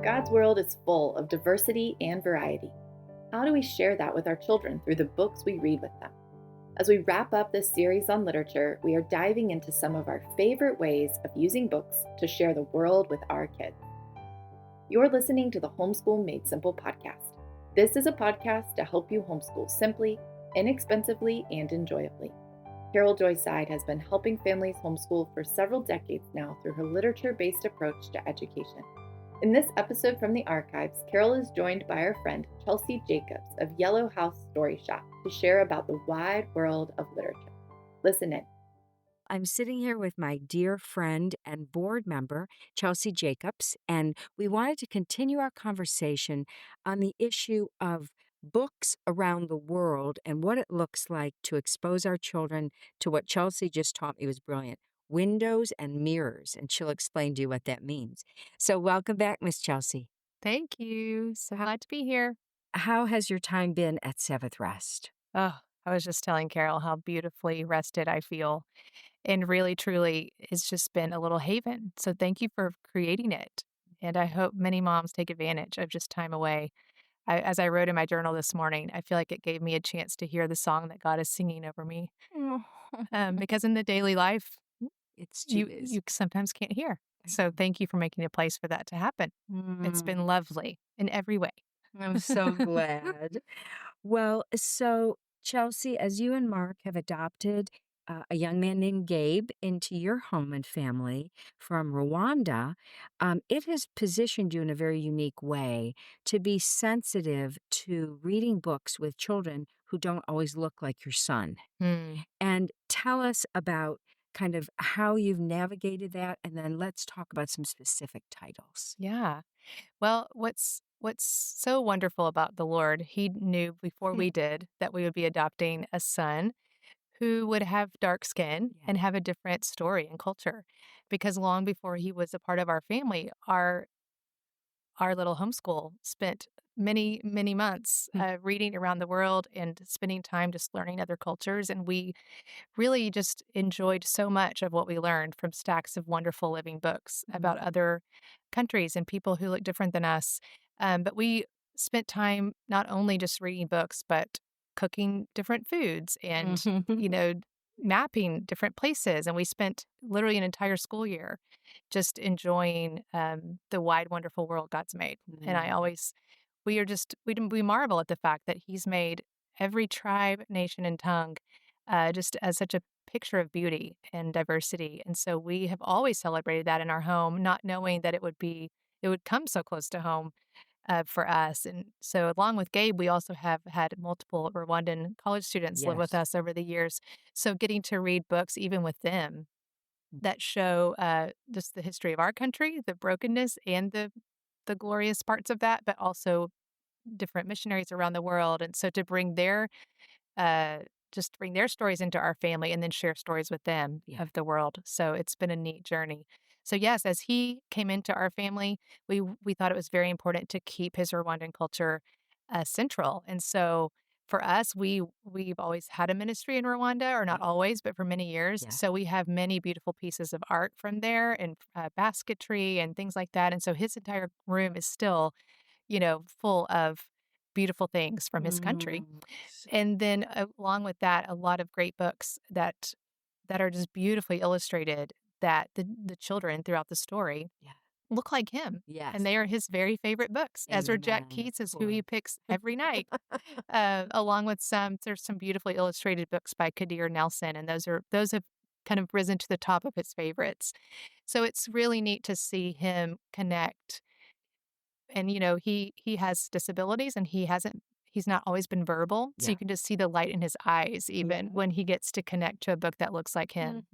God's world is full of diversity and variety. How do we share that with our children through the books we read with them? As we wrap up this series on literature, we are diving into some of our favorite ways of using books to share the world with our kids. You're listening to the Homeschool Made Simple podcast. This is a podcast to help you homeschool simply, inexpensively, and enjoyably. Carole Joy Seid has been helping families homeschool for several decades now through her literature-based approach to education. In this episode from the archives, Carole is joined by our friend Chelsea Jacobs of Yellow House Story Shoppe to share about the wide world of literature. Listen in. I'm sitting here with my dear friend and board member, Chelsea Jacobs, and we wanted to continue our conversation on the issue of books around the world and what it looks like to expose our children to what Chelsea just taught me was brilliant. Windows and mirrors, and she'll explain to you what that means. So welcome back, Miss Chelsea. Thank you. So glad to be here. How has your time been at Sabbath Rest? Oh, I was just telling Carole how beautifully rested I feel. And really, truly, it's just been a little haven. So thank you for creating it. And I hope many moms take advantage of just time away. As I wrote in my journal this morning, I feel like it gave me a chance to hear the song that God is singing over me. Because in the daily life, you sometimes can't hear. So thank you for making a place for that to happen. It's been lovely in every way. I'm so glad. Well, so Chelsea, as you and Mark have adopted a young man named Gabe into your home and family from Rwanda, it has positioned you in a very unique way to be sensitive to reading books with children who don't always look like your son. And tell us about kind of how you've navigated that, and then let's talk about some specific titles. Yeah. Well, what's so wonderful about the Lord, He knew before we did that we would be adopting a son who would have dark skin and have a different story and culture. Because long before he was a part of our family, our little homeschool spent many, many months reading around the world and spending time just learning other cultures. And we really just enjoyed so much of what we learned from stacks of wonderful living books about other countries and people who look different than us. But we spent time not only just reading books, but cooking different foods and, mapping different places. And we spent literally an entire school year just enjoying the wide, wonderful world God's made. And we marvel at the fact that He's made every tribe, nation, and tongue just as such a picture of beauty and diversity. And so we have always celebrated that in our home, not knowing that it would come so close to home for us. And so along with Gabe, we also have had multiple Rwandan college students live with us over the years. So getting to read books even with them that show just the history of our country, the brokenness and the glorious parts of that, but also different missionaries around the world. And so to bring their stories into our family and then share stories with them of the world. So it's been a neat journey. So yes, as he came into our family, we thought it was very important to keep his Rwandan culture central. And so for us, we've always had a ministry in Rwanda, or not always, but for many years. Yeah. So we have many beautiful pieces of art from there and basketry and things like that. And so his entire room is still, full of beautiful things from his country. And then along with that, a lot of great books that are just beautifully illustrated that the children throughout the story look like him. Yes. And they are his very favorite books. Ezra Jack Amen. Keats is who he picks every night. Along with there's some beautifully illustrated books by Kadir Nelson, and those have kind of risen to the top of his favorites. So it's really neat to see him connect. And, he has disabilities and he's not always been verbal. So you can just see the light in his eyes, even when he gets to connect to a book that looks like him.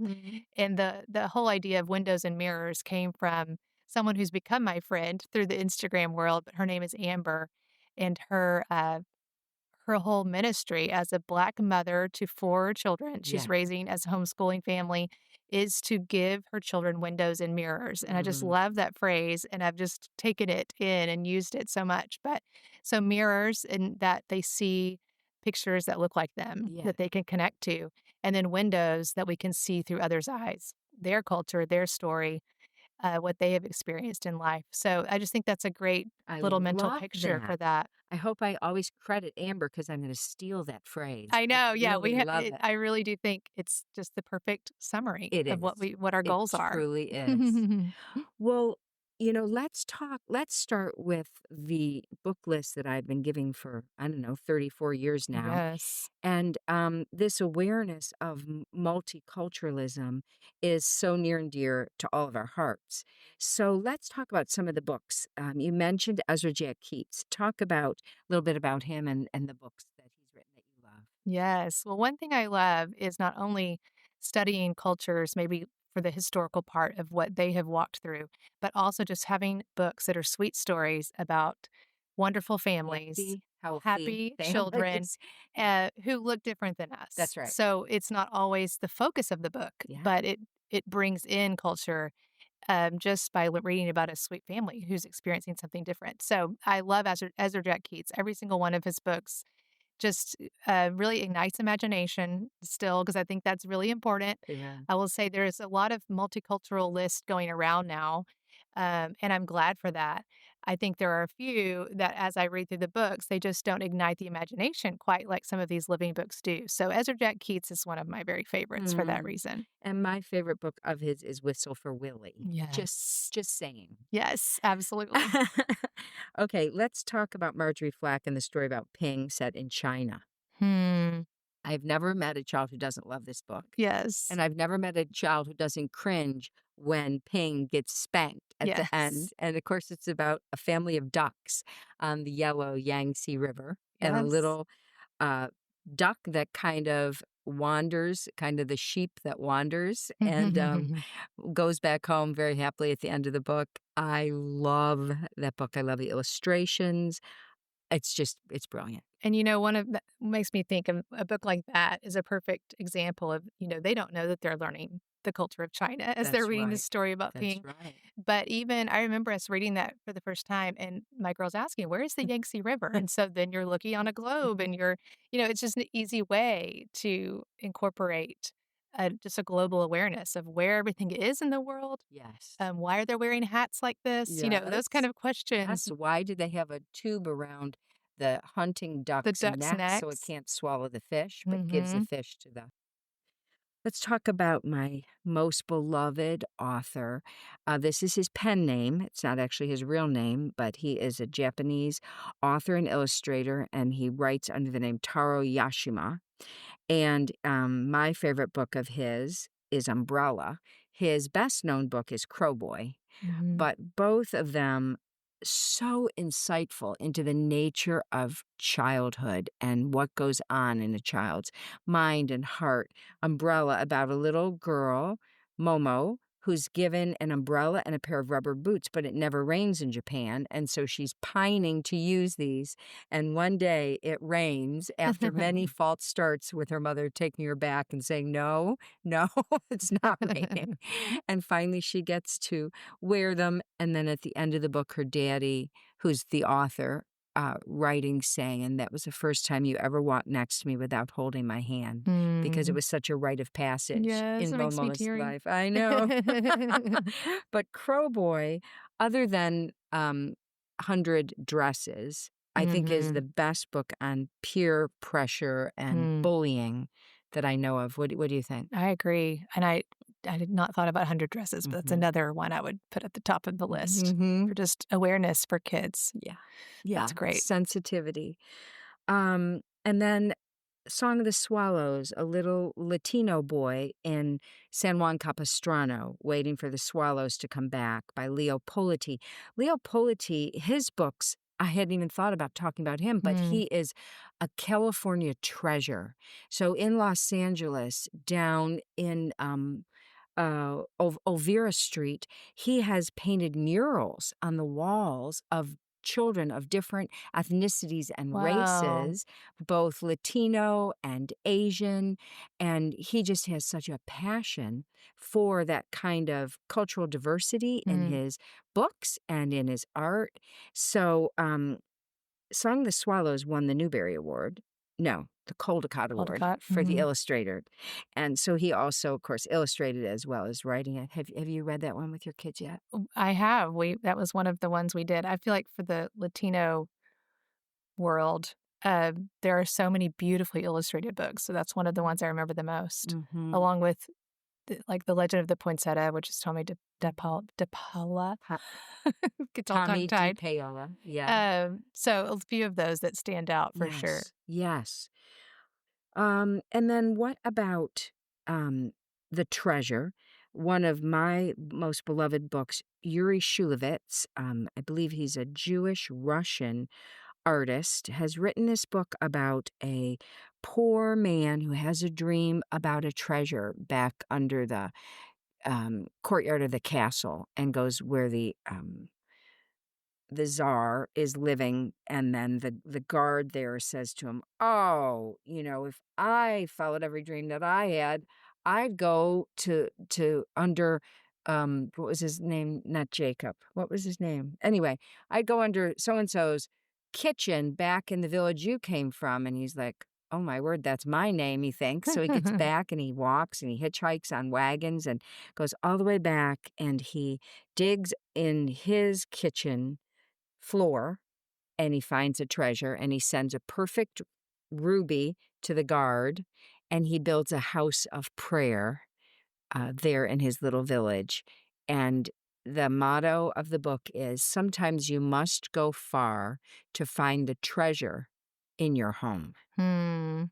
And the whole idea of windows and mirrors came from someone who's become my friend through the Instagram world, but her name is Amber. And her whole ministry as a Black mother to 4 children she's raising as a homeschooling family is to give her children windows and mirrors. And I just love that phrase, and I've just taken it in and used it so much. But so mirrors, and that they see pictures that look like them, that they can connect to, and then windows that we can see through others' eyes, their culture, their story. what they have experienced in life. So I just think that's a great I little mental love picture for that. that. I hope I always credit Amber because I'm going to steal that phrase. I I know, yeah, really love it. I really do think it's just the perfect summary It of is. what our It goals are. truly is. Well, let's start with the book list that I've been giving for, I don't know, 34 years now. Yes. And this awareness of multiculturalism is so near and dear to all of our hearts. So let's talk about some of the books. You mentioned Ezra Jack Keats. Talk about a little bit about him and the books that he's written that you love. Yes. Well, one thing I love is not only studying cultures, maybe for the historical part of what they have walked through, but also just having books that are sweet stories about wonderful families, Happy, healthy happy children families. Yeah, who look different than us. that's right. So it's not always the focus of the book, Yeah. but it brings in culture just by reading about a sweet family who's experiencing something different. So I love Ezra Jack Keats. Every single one of his books just, really ignites imagination still, because I think that's really important. Amen. I will say there's a lot of multicultural lists going around now, and I'm glad for that. I think there are a few that as I read through the books, they just don't ignite the imagination quite like some of these living books do. So Ezra Jack Keats is one of my very favorites for that Mm. reason. And my favorite book of his is Whistle for Willie. Yes. Just saying. Yes, absolutely. Okay, let's talk about Marjorie Flack and the story about Ping set in China. Hmm. I've never met a child who doesn't love this book. Yes. And I've never met a child who doesn't cringe when Ping gets spanked at the end. Yes. And of course, it's about a family of ducks on the yellow Yangtze River and a Yes. little uh, duck that kind of wanders, kind of the sheep that wanders, and goes back home very happily at the end of the book. I love that book. I love the illustrations. It's brilliant. And, one of that makes me think of a book like that is a perfect example of, they don't know that they're learning the culture of China as they're That's reading the right. story about That's Ping. right. But even I remember us reading that for the first time, and my girl's asking, "Where is the Yangtze River?" And so then you're looking on a globe, and it's just an easy way to incorporate just a global awareness of where everything is in the world. Yes. Why are they wearing hats like this? Those kind Yes. of questions. Yes. Why do they have a tube around the hunting The duck's duck's neck so it necks. can't swallow the fish, but gives the Mhm. fish to the. Let's talk about my most beloved author. This is his pen name. It's not actually his real name, but he is a Japanese author and illustrator, and he writes under the name Taro Yashima. And my favorite book of his is Umbrella. His best known book is Crowboy, Mhm. but both of them so insightful into the nature of childhood and what goes on in a child's mind and heart. Umbrella, about a little girl, Momo, who's given an umbrella and a pair of rubber boots, but it never rains in Japan, and so she's pining to use these. And one day it rains after many false starts with her mother taking her back and saying, no, no, it's not raining. And finally she gets to wear them. And then at the end of the book, her daddy, who's the author, writing, saying, and that was the first time you ever walked next to me without holding my hand, because it Mm. was such a rite of passage Yes, in it makes me Momo's teary. life. I know. But Crowboy, other than 100 Dresses, I think is the Mhm. best book on peer pressure and Mm. bullying that I know of. What do you think? I agree, and I did not thought about 100 Dresses, but that's Mhm. another one I would put at the top of the list Mhm. for just awareness for kids. Yeah. Yeah. That's great. Sensitivity. And then Song of the Swallows, a little Latino boy in San Juan Capistrano, waiting for the swallows to come back, by Leo Politi. Leo Politi, his books, I hadn't even thought about talking about him, but Mm. he is a California treasure. So in Los Angeles, down in Elvira Street, he has painted murals on the walls of children of different ethnicities and Wow. races, both Latino and Asian. And he just has such a passion for that kind of cultural diversity in Mm. his books and in his art. So, Song of the Swallows won the Newbery Award. No, the Caldecott Award Caldecott. for the illustrator. And so he also, of course, illustrated as well as writing it. Have you read that one with your kids yet? I have. That was one of the ones we did. I feel like for the Latino world, there are so many beautifully illustrated books. So that's one of the ones I remember the most, along with The Legend of the Poinsettia, which is DePaula. Gets all Tommy tongue-tied. DePaola, yeah. So a few of those that stand out for sure. Yes. And then what about The Treasure? One of my most beloved books, Yuri Shulevitz, I believe he's a Jewish-Russian artist, has written this book about a poor man who has a dream about a treasure back under the courtyard of the castle and goes where the czar is living, and then the guard there says to him, "Oh, if I followed every dream that I had, I'd go to under what was his name? Not Jacob. What was his name? Anyway, I'd go under so and so's kitchen back in the village you came from." And he's like, "Oh my word, that's my name," he thinks. So he gets back and he walks and he hitchhikes on wagons and goes all the way back, and he digs in his kitchen floor and he finds a treasure, and he sends a perfect ruby to the guard, and he builds a house of prayer there in his little village. And the motto of the book is, sometimes you must go far to find the treasure in your home.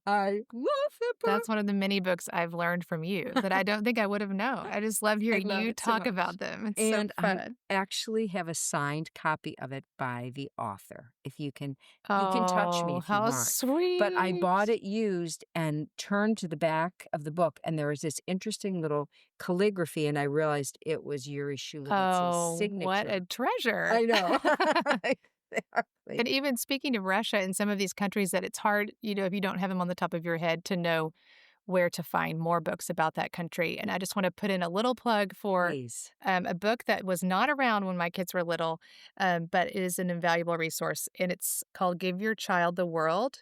I love that book. That's one of the many books I've learned from you that I don't think I would have known. I just love hearing you talk about them. It's and so fun. I actually have a signed copy of it by the author. If you can touch me if you how want. sweet. But I bought it used and turned to the back of the book, and there was this interesting little calligraphy, and I realized it was Yuri Shulevitz's signature. What a treasure. I know. Exactly. And even speaking of Russia and some of these countries that it's hard, if you don't have them on the top of your head, to know where to find more books about that country. And I just want to put in a little plug for a book that was not around when my kids were little, but is an invaluable resource. And it's called Give Your Child the World.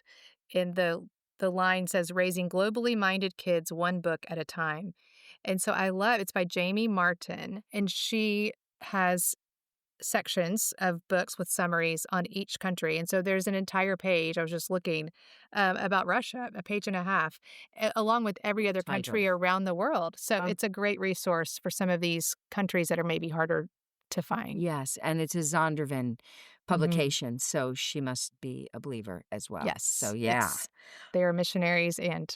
And the line says, "Raising globally minded kids one book at a time." And so it's by Jamie Martin, and she has sections of books with summaries on each country. And so there's an entire page, I was just looking, about Russia, a page and a half, along with every other country around the world. So it's a great resource for some of these countries that are maybe harder to find. Yes, and it's a Zondervan publication, so she must be a believer as well. Yes. So, yeah. They are missionaries and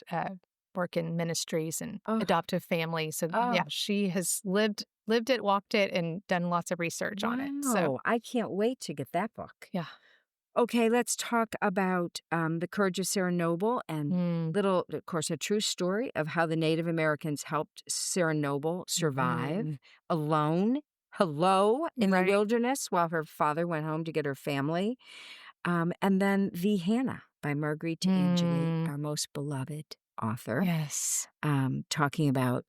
work in ministries and adoptive families. So, yeah, she has lived it, walked it, and done lots of research on it. So I can't wait to get that book. Yeah. Okay, let's talk about The Courage of Sarah Noble, and of course, a true story of how the Native Americans helped Sarah Noble survive alone, in the wilderness while her father went home to get her family. And then The Hannah by Marguerite D'Angeli, our most beloved author. Yes. Talking about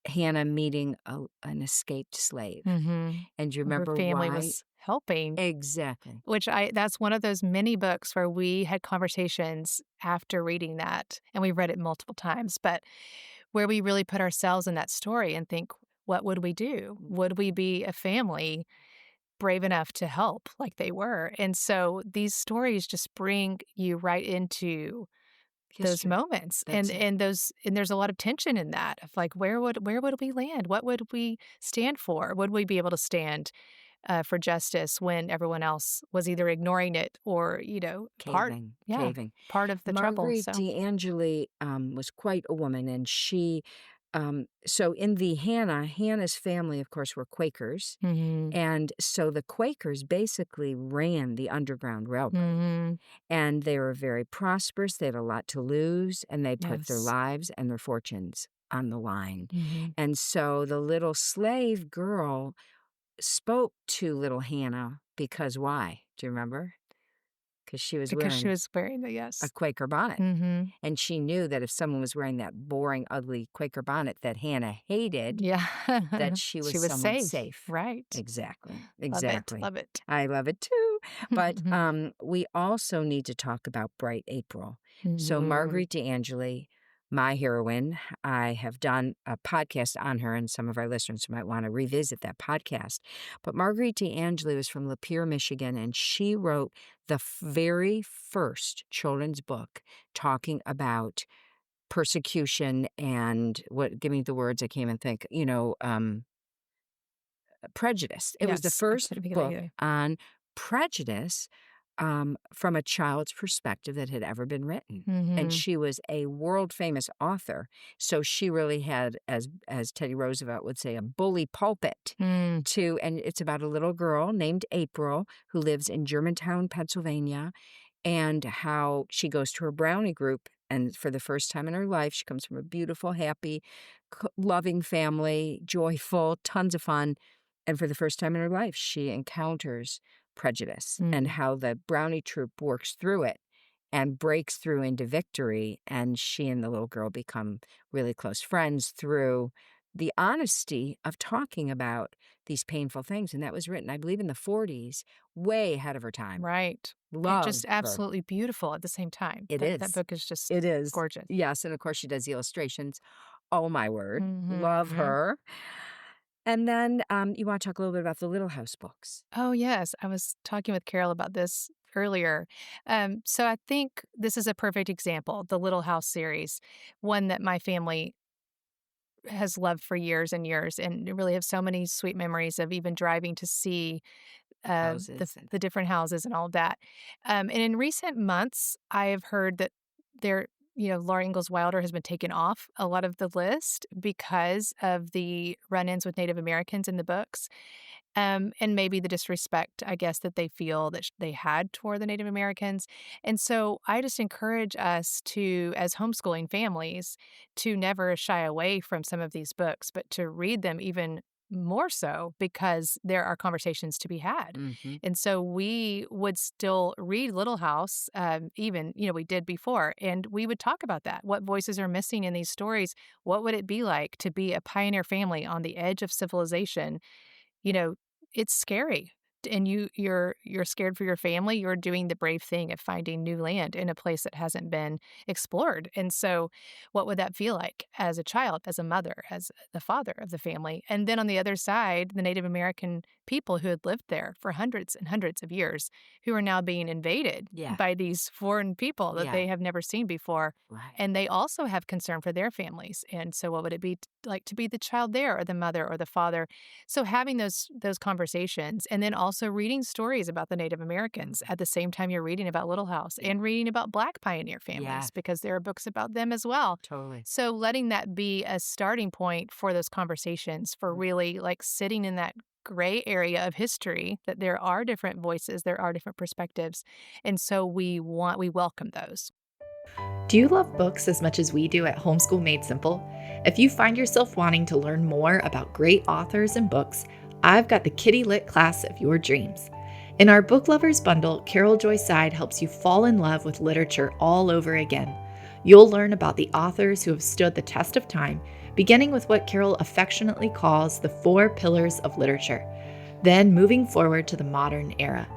Hannah meeting an escaped slave. And you remember her family why? Was helping. Exactly. That's one of those many books where we had conversations after reading that, and we've read it multiple times, but where we really put ourselves in that story and think, what would we do? Would we be a family brave enough to help like they were? And so these stories just bring you right into those moments. And there's a lot of tension in that of like, where would we land? What would we stand for? Would we be able to stand for justice when everyone else was either ignoring it or, caving. Part of the trouble. Marguerite D'Angeli was quite a woman, and she so in the Hannah's family, of course, were Quakers. And so the Quakers basically ran the Underground Railroad. And they were very prosperous. They had a lot to lose, and they put their lives and their fortunes on the line. And so the little slave girl spoke to little Hannah because why? Do you remember? Because she was wearing a Quaker bonnet. And she knew that if someone was wearing that boring, ugly Quaker bonnet that Hannah hated, that she was safe. Right. Exactly. Love it. I love it too. But we also need to talk about Bright April. So Marguerite D'Angeli, my heroine, I have done a podcast on her, and some of our listeners might want to revisit that podcast. But Marguerite D'Angeli was from Lapeer, Michigan, and she wrote the very first children's book talking about persecution and give me the words, I can't even think, prejudice. It was the Yes, I first couldn't think of that book either. on prejudice from a child's perspective that had ever been written. And Mhm. she was a world famous author. So she really had, as Teddy Roosevelt would say, a bully pulpit Mm. and it's about a little girl named April who lives in Germantown, Pennsylvania, and how she goes to her brownie group. And for the first time in her life, she comes from a beautiful, happy, loving family, joyful, tons of fun. And for the first time in her life, she encounters prejudice and Mm. how the brownie troop works through it and breaks through into victory. And she and the little girl become really close friends through the honesty of talking about these painful things. And that was written, I believe, in the 40s, way ahead of her time. Right. And Love just her. absolutely beautiful at the same time. It That is. book is just It is. gorgeous. Yes, and of course she does the illustrations. Oh my word. Love Mhm. her. And then you want to talk a little bit about the Little House books. Oh, yes. I was talking with Carol about this earlier. So I think this is a perfect example, the Little House series, one that my family has loved for years and years, and really have so many sweet memories of even driving to see Houses and the different houses and all of that. And in recent months, I have heard that there, Laura Ingalls Wilder has been taken off a lot of the list because of the run-ins with Native Americans in the books. And maybe the disrespect, I guess, that they feel that they had toward the Native Americans. And so I just encourage us to, as homeschooling families, to never shy away from some of these books, but to read them even more so because there are conversations to be had. hmm And so we would still read Little House, even, we did before, and we would talk about that. What voices are missing in these stories? What would it be like to be a pioneer family on the edge of civilization? you know, it's scary. And you're scared for your family. You're doing the brave thing of finding new land in a place that hasn't been explored. And so what would that feel like as a child, as a mother, as the father of the family? And then on the other side, the Native American people who had lived there for hundreds and hundreds of years, who are now being invaded Yeah. by these foreign people that Yeah. they have never seen before. Right. And they also have concern for their families. And so what would it be like to be the child there, or the mother or the father? So having those conversations, and then also reading stories about the Native Americans at the same time you're reading about Little House, and reading about Black pioneer families, Yeah. because there are books about them as well. Totally. So letting that be a starting point for those conversations, for really like sitting in that gray area of history, that there are different voices, there are different perspectives. And so we welcome those. Do you love books as much as we do at Homeschool Made Simple? If you find yourself wanting to learn more about great authors and books, I've got the Kitty Lit class of your dreams. In our Book Lovers Bundle, Carole Joy Seid helps you fall in love with literature all over again. You'll learn about the authors who have stood the test of time, beginning with what Carole affectionately calls the 4 pillars of literature, then moving forward to the modern era.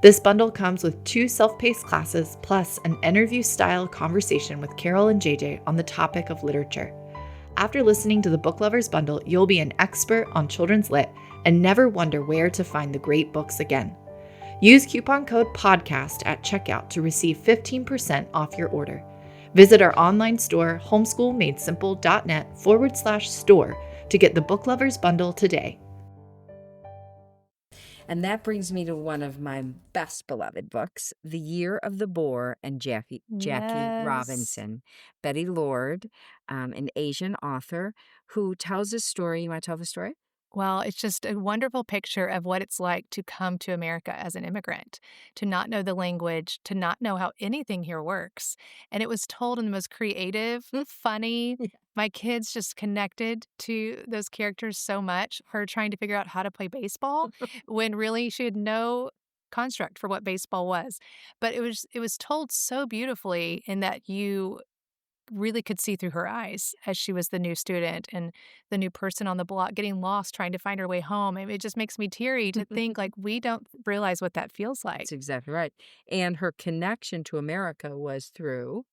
This bundle comes with 2 self-paced classes plus an interview-style conversation with Carole and JJ on the topic of literature. After listening to the Book Lovers Bundle, you'll be an expert on children's lit and never wonder where to find the great books again. Use coupon code PODCAST at checkout to receive 15% off your order. Visit our online store, homeschoolmadesimple.net/store, to get the Book Lovers Bundle today. And that brings me to one of my best beloved books, The Year of the Boar, and Jackie Yes. Robinson. Betty Lord, an Asian author who tells a story. You want to tell the story? Well, it's just a wonderful picture of what it's like to come to America as an immigrant, to not know the language, to not know how anything here works. And it was told in the most creative, funny. Yeah. My kids just connected to those characters so much. Her trying to figure out how to play baseball when really she had no construct for what baseball was. But it was told so beautifully in that really could see through her eyes as she was the new student and the new person on the block getting lost trying to find her way home. I mean, it just makes me teary to think like we don't realize what that feels like. That's exactly right. And her connection to America was through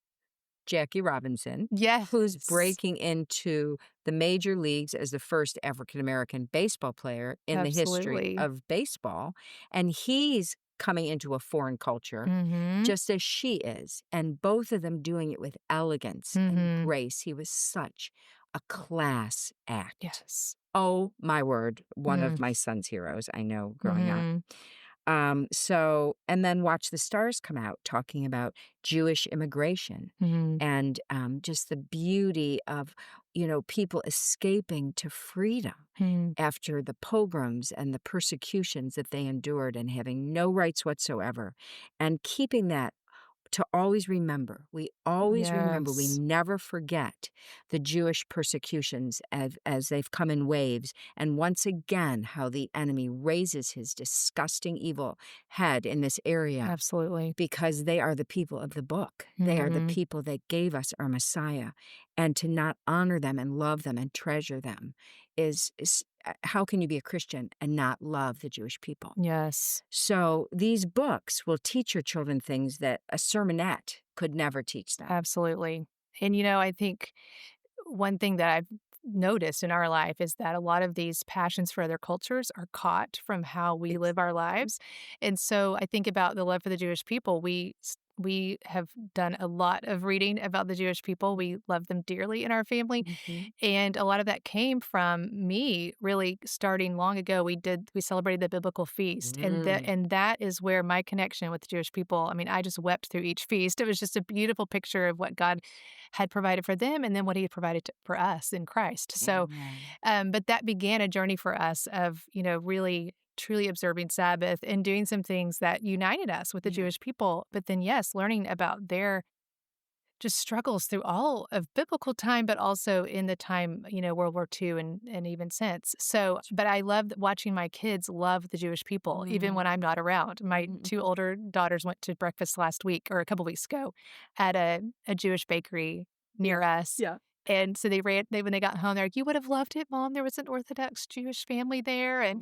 Jackie Robinson, who's Yes. breaking into the major leagues as the first African American baseball player in the history Absolutely. of baseball. And he's coming into a foreign culture Mhm. just as she is. And both of them doing it with elegance and Mhm. grace. He was such a class act. Yes. Oh, my word. One Mm. of my son's heroes, I know, growing up. Mhm. And then Watch the Stars come out talking about Jewish immigration Mhm. and just the beauty of, people escaping to freedom Mm. after the pogroms and the persecutions that they endured and having no rights whatsoever and keeping that to always remember. We always remember. We Yes. never forget the Jewish persecutions as they've come in waves. And once again, how the enemy raises his disgusting evil head in this area Absolutely. because they are the people of the book. They are the Mhm. people that gave us our Messiah. And to not honor them and love them and treasure them is how can you be a Christian and not love the Jewish people? Yes. So these books will teach your children things that a sermonette could never teach them. Absolutely. And, I think one thing that I've noticed in our life is that a lot of these passions for other cultures are caught from how we live our Exactly. lives. And so I think about the love for the Jewish people. We have done a lot of reading about the Jewish people. We love them dearly in our family. Mhm. And a lot of that came from me really starting long ago. We celebrated the biblical feast. Mm. And that is where my connection with the Jewish people, I mean, I just wept through each feast. It was just a beautiful picture of what God had provided for them and then what he had provided for us in Christ. So, Amen. but that began a journey for us of, really truly observing Sabbath and doing some things that united us with the Yeah. Jewish people. But then, yes, learning about their just struggles through all of biblical time, but also in the time, World War II and even since. So, but I love watching my kids love the Jewish people, even when Mhm. I'm not around. My Mhm. two older daughters went to breakfast last week or a couple weeks ago at a Jewish bakery Yeah. near us. Yeah. And so when they got home, they're like, "You would have loved it, Mom. There was an Orthodox Jewish family there." And,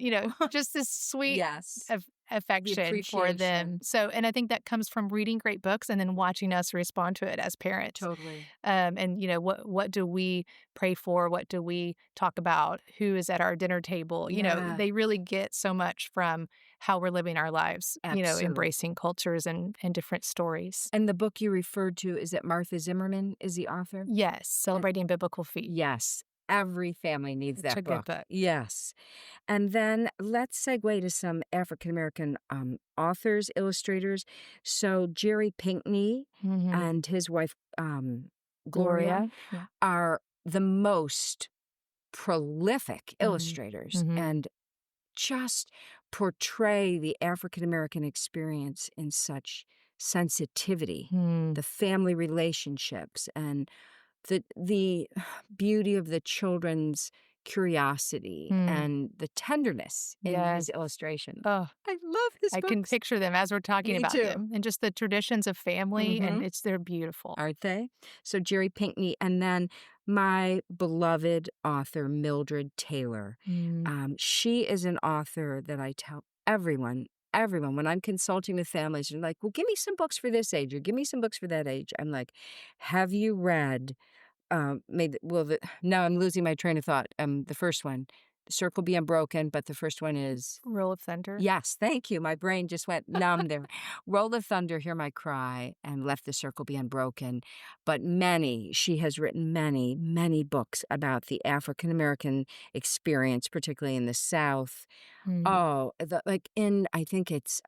just this sweet Yes. of The affection for them. appreciation. So, and I think that comes from reading great books and then watching us respond to it as parents. Totally. And what do we pray for? What do we talk about? Who is at our dinner table? Yeah. They really get so much from how we're living our lives. Absolutely. Embracing cultures and different stories. And the book you referred to, is it Martha Zimmerman is the author? Yes, And celebrating biblical feet. yes, every family needs Such a that good book. book. Yes. And then let's segue to some African American authors, illustrators. So Jerry Pinkney Hmm. and his wife Gloria Gloria. Yeah. are the most prolific Hmm. illustrators Hmm. and just portray the African American experience in such sensitivity, Hmm. the family relationships and the beauty of the children's curiosity Hmm. and the tenderness in his Yes. illustrations. Oh, I love his I can books. picture them as we're talking Me about too. them and just the traditions of family, and Mhm. they're beautiful. Aren't they? So Jerry Pinkney, and then my beloved author, Mildred Taylor. Mm. She is an author that I tell everyone, when I'm consulting with families, they're like, well, give me some books for this age or give me some books for that age. I'm like, have you read now I'm losing my train of thought. The first one, The Circle Be Unbroken, but the first one is Roll of Thunder. yes, thank you. My brain just went numb there. Roll the Thunder, Hear My Cry, and Let the Circle Be Unbroken. But she has written many, many books about the African American experience, particularly in the South. Mm. Oh, I think it's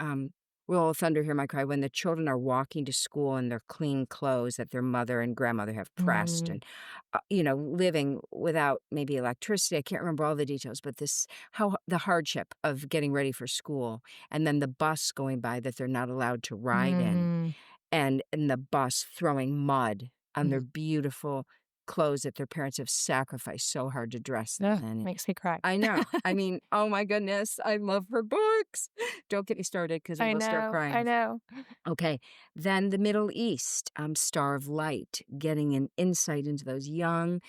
Roll of Thunder, Hear My Cry, when the children are walking to school in their clean clothes that their mother and grandmother have pressed Mm. and, living without maybe electricity. I can't remember all the details, but how the hardship of getting ready for school and then the bus going by that they're not allowed to ride in Mhm. and the bus throwing mud on their beautiful clothes that their parents have sacrificed so hard to dress Ugh, them in. makes me cry. I know. I mean, oh my goodness, I love her books. Don't get me started because I I will start know, I crying. know. Okay, then the Middle East, Star of Light, getting an insight into those young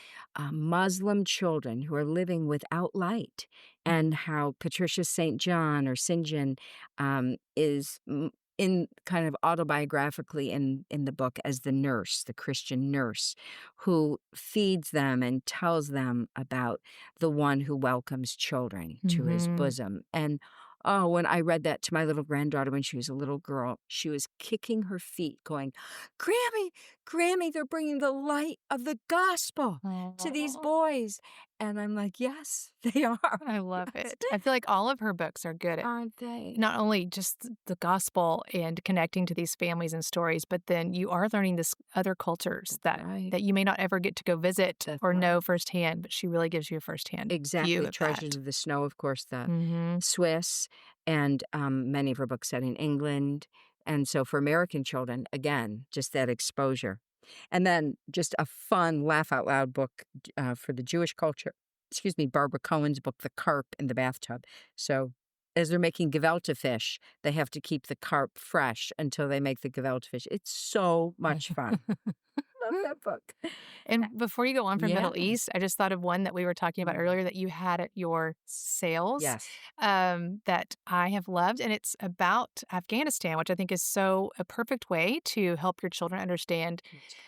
Muslim children who are living without light, and how Patricia St. John or St. John is in kind of autobiographically in the book as the nurse, the Christian nurse, who feeds them and tells them about the one who welcomes children to his Mhm. bosom. And oh, when I read that to my little granddaughter when she was a little girl, she was kicking her feet, going, Grammy, Grammy, they're bringing the light of the gospel to these Aw. boys. And I'm like, yes, they are. I love Yes. it. I feel like all of her books are good at Aren't they? not only just the gospel and connecting to these families and stories, but then you are learning this other cultures That's right. that you may not ever get to go visit That's or know right. firsthand, but she really gives you a firsthand view Exactly. of Treasures that. of the Snow, of course, the Mhm. Swiss, and many of her books set in England. And so for American children, again, just that exposure. And then just a fun laugh out loud book for the Jewish culture. Excuse me, Barbara Cohen's book, The Carp in the Bathtub. So as they're making gefilte fish, they have to keep the carp fresh until they make the gefilte fish. It's so much fun. Love that book. And before you go on from Yeah. Middle East, I just thought of one that we were talking about earlier that you had at your sales Yes. that I have loved. And it's about Afghanistan, which I think is so a perfect way to help your children understand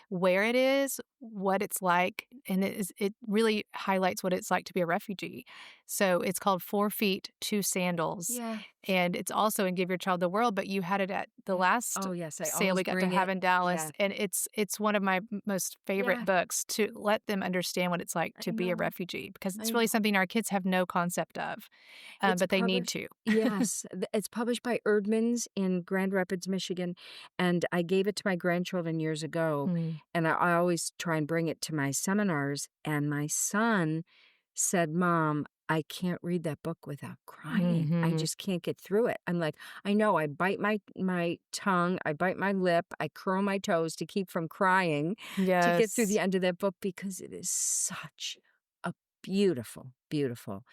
where it is, what it's like, and it really highlights what it's like to be a refugee. So it's called 4 Feet, 2 Sandals. Yeah. And it's also in Give Your Child the World, but you had it at the last Oh, yes. I sale always we got to bring have it. in Dallas, Yeah. and it's one of my most favorite Yeah. books to let them understand what it's like I to be a know. refugee, because it's I really know. something our kids have no concept of, It's but they need published to. Yes, it's published by Erdman's in Grand Rapids, Michigan, and I gave it to my grandchildren years ago, Mm. and I always try and bring it to my seminars, and my son said, "Mom, I can't read that book without crying. I Mhm. just can't get through it." I'm like, "I know, I bite my tongue, I bite my lip, I curl my toes to keep from crying to get through the Yes. end of that book because it is such a beautiful, beautiful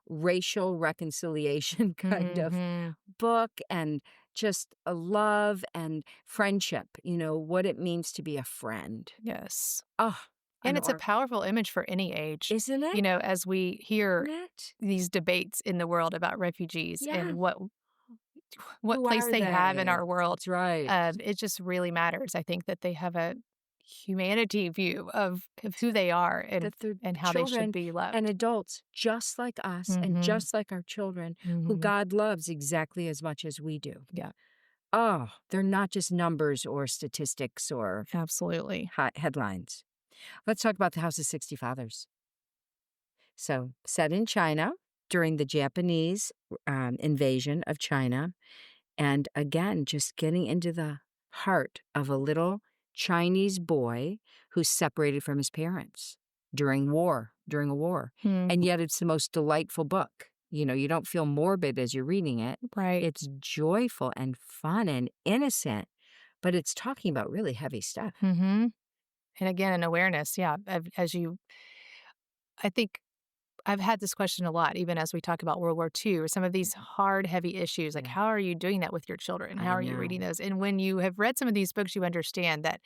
racial reconciliation kind of Mhm. book, and just a love and friendship, what it means to be a friend. Yes. Oh, And an it's a or powerful image for any age, isn't it? as we hear Isn't it? these debates in the world about refugees Yeah. and what Who place are they have in they? our world. That's right. It just really matters. I think that they have a humanity view of who they are That they're and how they should children be and loved. adults just like us and Mhm. just like our children who Mhm. God loves exactly as much as we do. Yeah, Oh, they're not just numbers or statistics or absolutely. headlines. Let's talk about the House of 60 Fathers. So, set in China during the Japanese invasion of China. And again, just getting into the heart of a little Chinese boy who's separated from his parents during a war. Hmm. And yet it's the most delightful book. You don't feel morbid as you're reading it. Right. It's joyful and fun and innocent, but it's talking about really heavy stuff. Mhm. And again, an awareness, yeah, I think I've had this question a lot, even as we talk about World War II or some of these hard, heavy issues. Like, Yeah, how are you doing that with your children? How I are you reading know. those? And when you have read some of these books, you understand that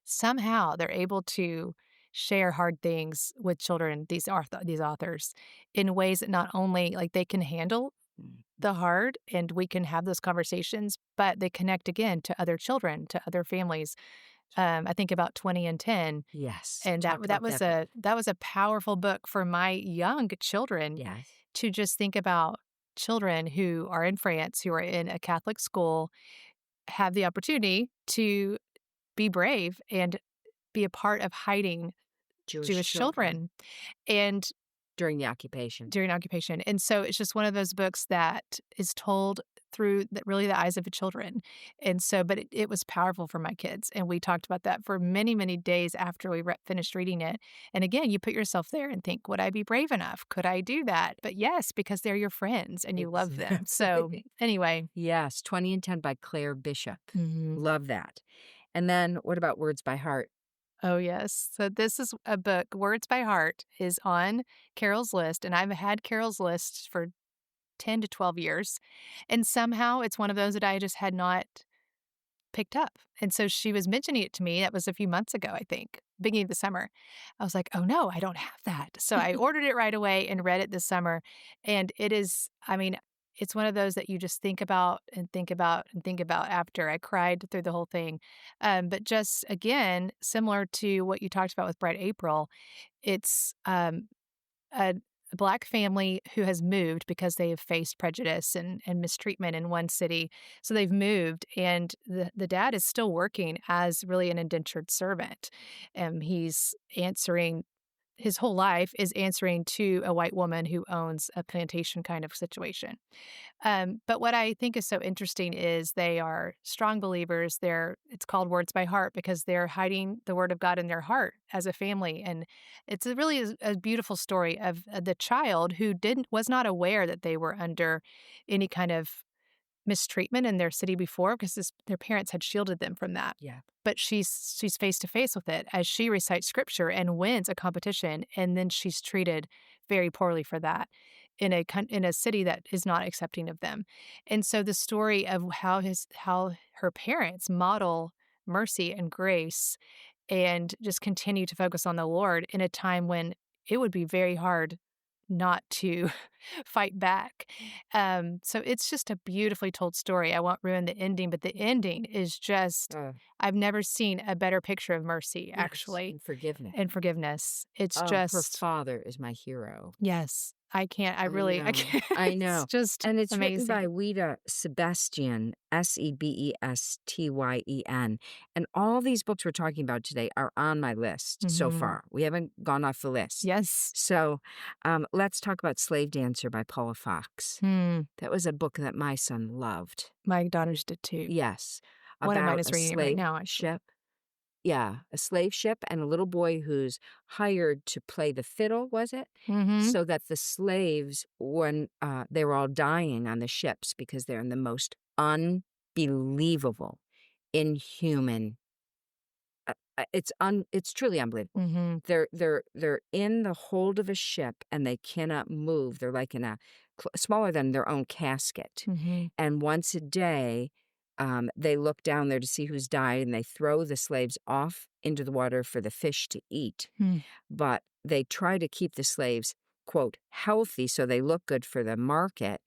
somehow they're able to share hard things with children, these authors, in ways that not only like they can handle Mm. the hard and we can have those conversations, but they connect again to other children, to other families. I think about 20 and 10, Yes. and Talk about that book. that was a powerful book for my young children Yes. to just think about children who are in France, who are in a Catholic school, have the opportunity to be brave and be a part of hiding Jewish Jewish children children. And during the occupation. during occupation. And so it's just one of those books that is told through really the eyes of the children. And so, but it was powerful for my kids. And we talked about that for many, many days after we finished reading it. And again, you put yourself there and think, would I be brave enough? Could I do that? But yes, because they're your friends and you love them. So Exactly. anyway. Yes, 20 and 10 by Claire Bishop. Mhm. Love that. And then what about Words by Heart? Oh, yes. So this is a book, Words by Heart, is on Carole's list, and I've had Carole's list for 10 to 12 years, and somehow it's one of those that I just had not picked up. And so she was mentioning it to me. That was a few months ago, I think, beginning of the summer. I was like, "Oh, no, I don't have that." So I ordered it right away and read it this summer, and it is I mean, it's one of those that you just think about and think about and think about after. I cried through the whole thing. But just, again, similar to what you talked about with Bright April, it's, a Black family who has moved because they have faced prejudice and mistreatment in one city. So they've moved, and the dad is still working as really an indentured servant. He's answering his whole life is answering to a white woman who owns a plantation kind of situation. But what I think is so interesting is they are strong believers. It's called Words by Heart because they're hiding the word of God in their heart as a family. And it's a beautiful story of the child who was not aware that they were under any kind of mistreatment in their city before because their parents had shielded them from that. Yeah. But she's face to face with it as she recites scripture and wins a competition, and then she's treated very poorly for that in a city that is not accepting of them. And so the story of how her parents model mercy and grace and just continue to focus on the Lord in a time when it would be very hard not to fight back. So it's just a beautifully told story. I won't ruin the ending, but the ending is just, I've never seen a better picture of mercy, Yes, actually, and forgiveness. and forgiveness. It's Her just, father is my hero. yes, I can't, I can't. I It's know. just And it's written amazing. by Wida Sebastian, Sebestyen. And all these books we're talking about today are on my list so Mhm. far. We haven't gone off the list. Yes. So let's talk about Slave Dancer by Paula Fox. That was a book that my son loved. My daughters did too. Yes. One of mine About is a reading it right slave now, actually. ship. Yeah, a slave ship and a little boy who's hired to play the fiddle, was it? Mm-hmm. So that the slaves, when they were all dying on the ships because they're in the most unbelievable, inhuman. It's truly unbelievable. Mm-hmm. They're in the hold of a ship and they cannot move. They're like in a smaller than their own casket. Mm-hmm. And once a day, they look down there to see who's died, and they throw the slaves off into the water for the fish to eat. But they try to keep the slaves, quote, healthy so they look good for the market.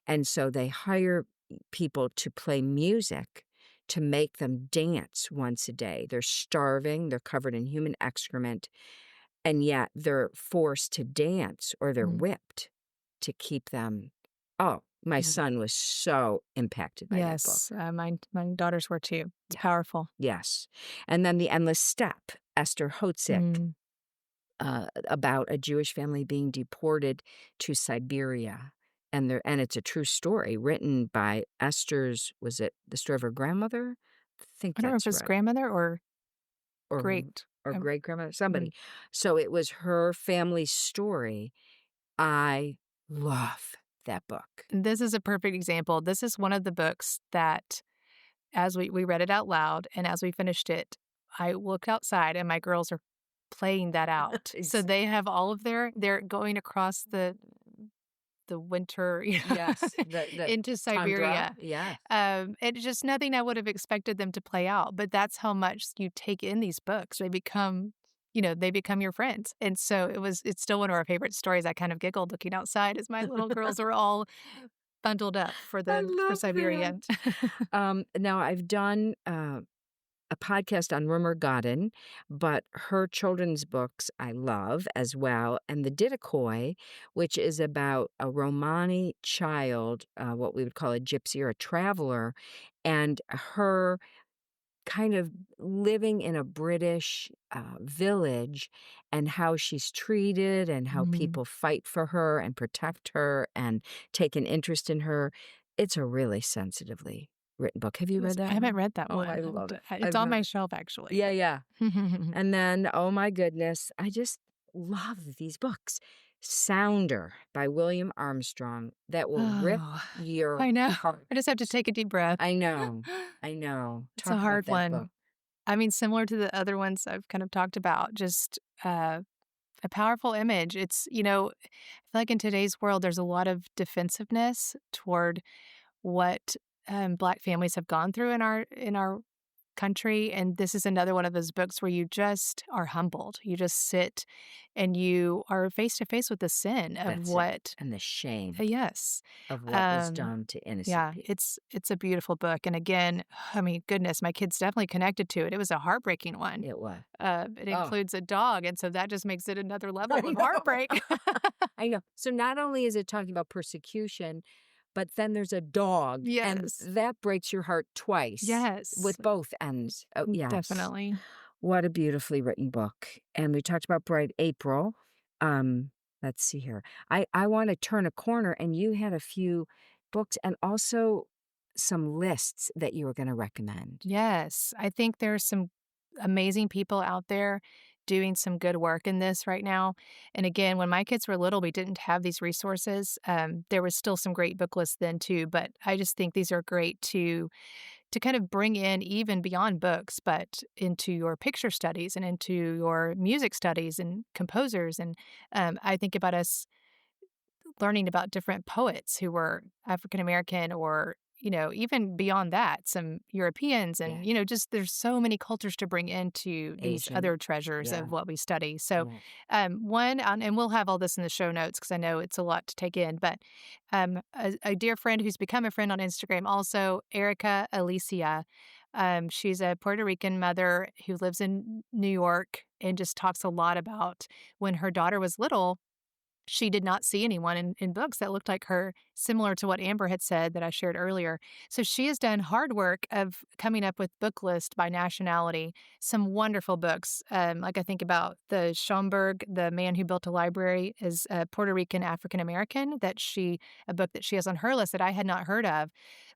And so they hire people to play music to make them dance once a day. They're starving, they're covered in human excrement, and yet they're forced to dance or they're whipped to keep them. Oh, my son was so impacted by that book. Yes, my daughters were too. It's powerful. Yes. And then The Endless Step, Esther Hotzik, about a Jewish family being deported to Siberia. And it's a true story written by Esther's, was it the story of her grandmother? I think I don't know if that's it's right. grandmother or Or great. great grandmother, somebody. So it was her family's story. I love that book. This is a perfect example. This is one of the books that, as we read it out loud, and as we finished it, I looked outside and my girls are playing that out. So they have all of they're going across the winter, Yes, the into Siberia. Tundra, yeah. It's just nothing I would have expected them to play out, but that's how much you take in these books. They become, they become your friends. And so it's still one of our favorite stories. I kind of giggled looking outside as my little girls are all bundled up for Siberia. Now I've done a podcast on Rumor Godden, but her children's books I love as well. And The Didakoi, which is about a Romani child, what we would call a gypsy or a traveler, and her kind of living in a British village and how she's treated and how people fight for her and protect her and take an interest in her. It's a really sensitively written book. Have you read that? I haven't read that one. I love it. It's on my shelf, actually. Yeah. And then, oh my goodness, I just love these books. Sounder by William Armstrong, that will rip your I know. heart. I just have to take a deep breath. I know. It's Talk a hard about that one. book. I mean, similar to the other ones I've kind of talked about, just a powerful image. I feel like in today's world, there's a lot of defensiveness toward what Black families have gone through in our country, and this is another one of those books where you just are humbled. You just sit and you are face to face with the sin of That's it. what. And the shame Yes. of what was Um, done to innocent yeah, people. it's a beautiful book, and again, I mean, goodness, my kids definitely connected to it. It was a heartbreaking one. It was. It Oh, includes a dog, and so that just makes it another level I of know. heartbreak. I know. So not only is it talking about persecution, but then there's a dog, and Yes. that breaks your heart twice Yes. with both ends. Oh, yes. Definitely. What a beautifully written book. And we talked about Bright April. Um, let's see here. I want to turn a corner, and you had a few books and also some lists that you were going to recommend. Yes, I think there's some amazing people out there doing some good work in this right now. And again, when my kids were little, we didn't have these resources. There was still some great book lists then too, but I just think these are great to kind of bring in even beyond books, but into your picture studies and into your music studies and composers. And I think about us learning about different poets who were African American or, even beyond that, some Europeans and, Yes. just there's so many cultures to bring into these Asian. other treasures Yeah. of what we study. So, Yes. and we'll have all this in the show notes because I know it's a lot to take in, but a dear friend who's become a friend on Instagram also, Erica Alicia. She's a Puerto Rican mother who lives in New York and just talks a lot about when her daughter was little she did not see anyone in books that looked like her, similar to what Amber had said that I shared earlier. So she has done hard work of coming up with book lists by nationality, some wonderful books. Like I think about the Schomburg, The Man Who Built a Library, is a Puerto Rican African American a book that she has on her list that I had not heard of.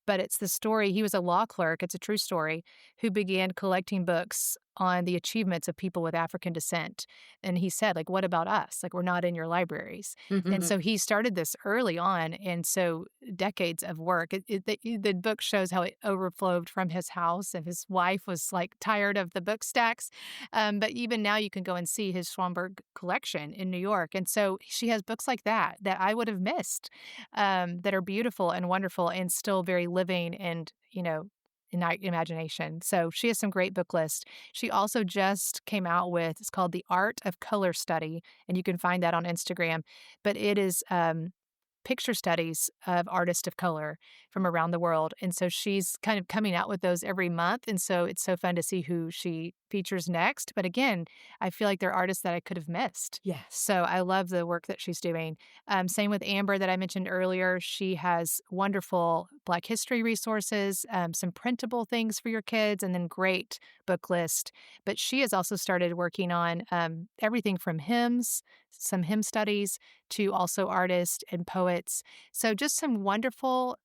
But it's the story, he was a law clerk, it's a true story, who began collecting books on the achievements of people with African descent. And he said, like, what about us? Like, we're not in your libraries. And so he started this early on. And so decades of work. The book shows how it overflowed from his house, and his wife was like tired of the book stacks. But even now you can go and see his Schomburg collection in New York. And so she has books like that I would have missed, that are beautiful and wonderful and still very living and, in my imagination. So she has some great book lists. She also just came out with, it's called The Art of Color Study, and you can find that on Instagram. But it is picture studies of artists of color from around the world. And so she's kind of coming out with those every month. And so it's so fun to see who she features next. But again, I feel like they're artists that I could have missed. Yes. So I love the work that she's doing. Same with Amber that I mentioned earlier. She has wonderful Black history resources, some printable things for your kids, and then great book list. But she has also started working on everything from hymns, some hymn studies, to also artists and poets. So just some wonderful,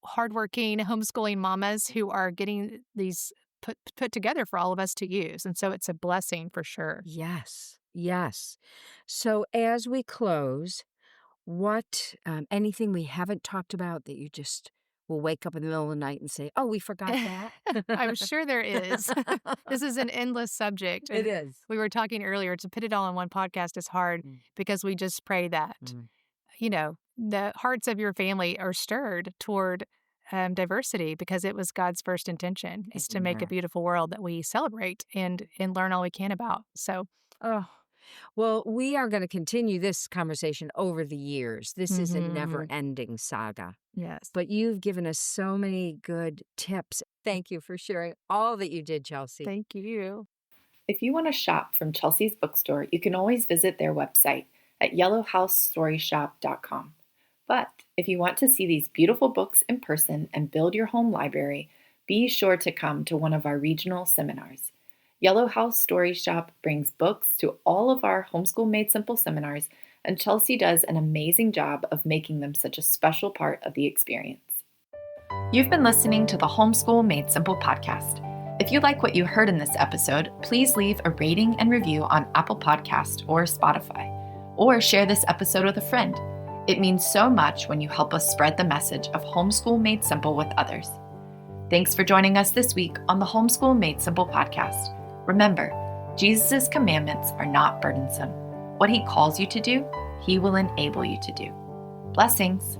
hardworking homeschooling mamas who are getting these put together for all of us to use. And so it's a blessing for sure. Yes. Yes. So as we close, what anything we haven't talked about that you just will wake up in the middle of the night and say, "Oh, we forgot that." I'm sure there is. This is an endless subject. It And is. we were talking earlier, to put it all on one podcast is hard Mm. because we just pray that, Mm. the hearts of your family are stirred toward diversity because it was God's first intention is to make a Amen. beautiful world that we celebrate and learn all we can about. So, Oh, well, we are going to continue this conversation over the years. This is a mhm. never-ending saga. Yes. But you've given us so many good tips. Thank you for sharing all that you did, Chelsea. Thank you. If you want to shop from Chelsea's bookstore, you can always visit their website at yellowhousestoryshoppe.com. But if you want to see these beautiful books in person and build your home library, be sure to come to one of our regional seminars. Yellow House Story Shoppe brings books to all of our Homeschool Made Simple seminars, and Chelsea does an amazing job of making them such a special part of the experience. You've been listening to the Homeschool Made Simple podcast. If you like what you heard in this episode, please leave a rating and review on Apple Podcast or Spotify, or share this episode with a friend. It means so much when you help us spread the message of Homeschool Made Simple with others. Thanks for joining us this week on the Homeschool Made Simple podcast. Remember, Jesus' commandments are not burdensome. What he calls you to do, he will enable you to do. Blessings.